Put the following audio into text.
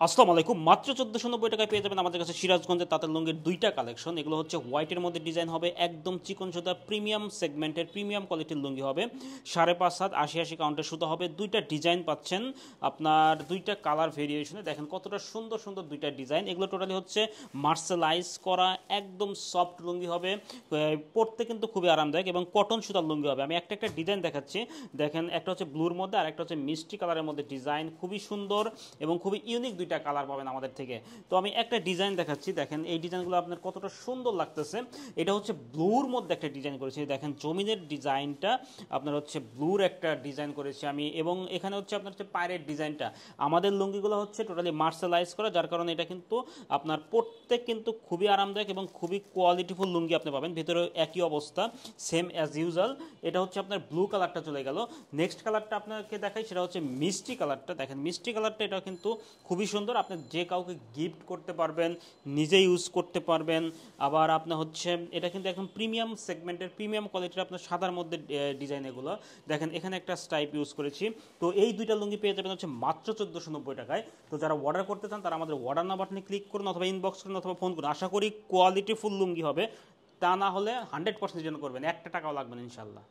আসসালামু আলাইকুম। মাত্র ১৪৯০ টাকায় পেয়ে যাবেন আমাদের কাছে সিরাজগঞ্জের তাঁতের লুঙ্গির দুইটা কালেকশন। এগুলো হচ্ছে হোয়াইটের মধ্যে ডিজাইন হবে, একদম চিকন সুতা প্রিমিয়াম সেগমেন্টের প্রিমিয়াম কোয়ালিটির লুঙ্গি হবে। ৫.৫ হাত ৮০ কাউন্টের সুতা হবে। দুইটা ডিজাইন পাচ্ছেন আপনার, দুইটা কালার ভেরিয়েশনে। দেখেন কতটা সুন্দর সুন্দর দুইটা ডিজাইন। এগুলো টোটালি হচ্ছে মার্সেলাইজ করা একদম সফট লুঙ্গি হবে। পরতে কিন্তু খুবই আরামদায়ক এবং কটন সুতার লুঙ্গি হবে। আমি একটা একটা ডিজাইন দেখাচ্ছি। দেখেন একটা হচ্ছে ব্লুর মধ্যে আর একটা হচ্ছে মিষ্টি কালারের মধ্যে ডিজাইন, খুবই সুন্দর এবং খুবই ইউনিক দুইটা কালার পাবেন আমাদের থেকে। তো আমি একটা ডিজাইন দেখাচ্ছি, দেখেন এই ডিজাইনগুলো আপনার কতটা সুন্দর লাগতেছে। এটা হচ্ছে ব্লুর মধ্যে একটা ডিজাইন করেছি, দেখেন জমিনের ডিজাইনটা আপনার হচ্ছে ব্লুর একটা ডিজাইন করেছি আমি, এবং এখানে হচ্ছে আপনার হচ্ছে পায়ের ডিজাইনটা। আমাদের লুঙ্গিগুলো হচ্ছে টোটালি মার্শালাইজ করা, যার কারণে এটা কিন্তু আপনার পরতে কিন্তু খুবই আরামদায়ক এবং খুবই কোয়ালিটিফুল লুঙ্গি আপনি পাবেন। ভেতরে একই অবস্থা, সেম অ্যাজ ইউজুয়াল। এটা হচ্ছে আপনার ব্লু কালারটা চলে গেল। নেক্সট কালারটা আপনাকে দেখাই, সেটা হচ্ছে মিষ্টি কালারটা। দেখেন মিষ্টি কালারটা, এটা কিন্তু খুবই সুন্দর। আপনি যে কাউকে গিফট করতে পারবেন, নিজে ইউজ করতে পারবেন। আবার আপনার হচ্ছে এটা কিন্তু একদম প্রিমিয়াম সেগমেন্টের প্রিমিয়াম কোয়ালিটির আপনার সাদার মধ্যে ডিজাইন। এগুলো দেখেন এখানে একটা স্টাইপ ইউজ করেছি। তো এই দুইটা লুঙ্গি পেয়ে যাবেন হচ্ছে মাত্র ১৪৯০ টাকায়। তো যারা অর্ডার করতে চান তারা আমাদের অর্ডার নাম্বার বাটনে ক্লিক করুন, অথবা ইনবক্স করুন, অথবা ফোন করুন। আশা করি কোয়ালিটি ফুল লুঙ্গি হবে, তা না হলে 100% রিটার্ন করবেন, একটা টাকাও লাগবে না ইনশাল্লাহ।